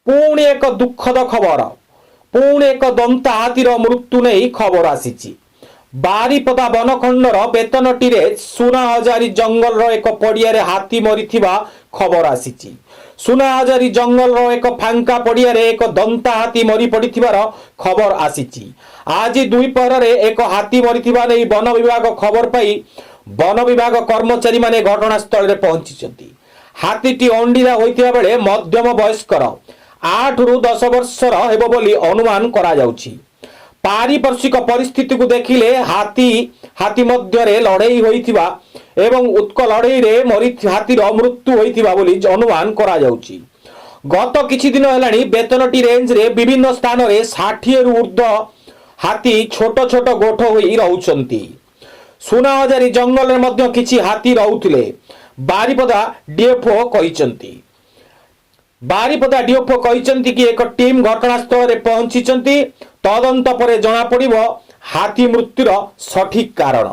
पुणी एक दुखद खबर पुणी एक दंता हाथीर मृत्यु नहीं खबर आसी बारिपदा वनखंडर बेतनटी सुनाहजारी जंगल एक पड़िया हाथी मरी खबर आसी सुनाहजारी जंगल एक फांका पड़िया एक दंता हाथी मरी पड़ी खबर आसी आज दुईपहर एक हाथी मरी नहीं वन विभाग खबर पाई वन विभाग कर्मचारी माने घटनास्थल में पहुंची हाथीटी अंडीरा होइतिबा बेले मध्यम वयस्कर 8 रु 10 वर्षर हेबो बोली अनुमान करा जाउछि। पारिपार्श्विक परिस्थिति को देखिले हाथी मध्य लड़ई होइतिबा एवं उत्क लड़ई रे मरी हाथीर मृत्यु होइतिबा बोली अनुमान करा जाउछि। गत किछि दिन हेलानी बेतनटी रेंज रे विभिन्न स्थान रे 60 रु ऊर्ध्व हाथी छोट छोट गोठ होई रहउछंती। सुनाहजारी जंगल रे मध्य किछि हाथी रहउथिले बारिपदा डीएफओ कहिसंती। बारिपदा डीएफओ कहिसंती कि एक टीम घटनास्थल रे पहुंची तदंत परे जना पड़िबो हाथी मृत्युर सठिक कारण।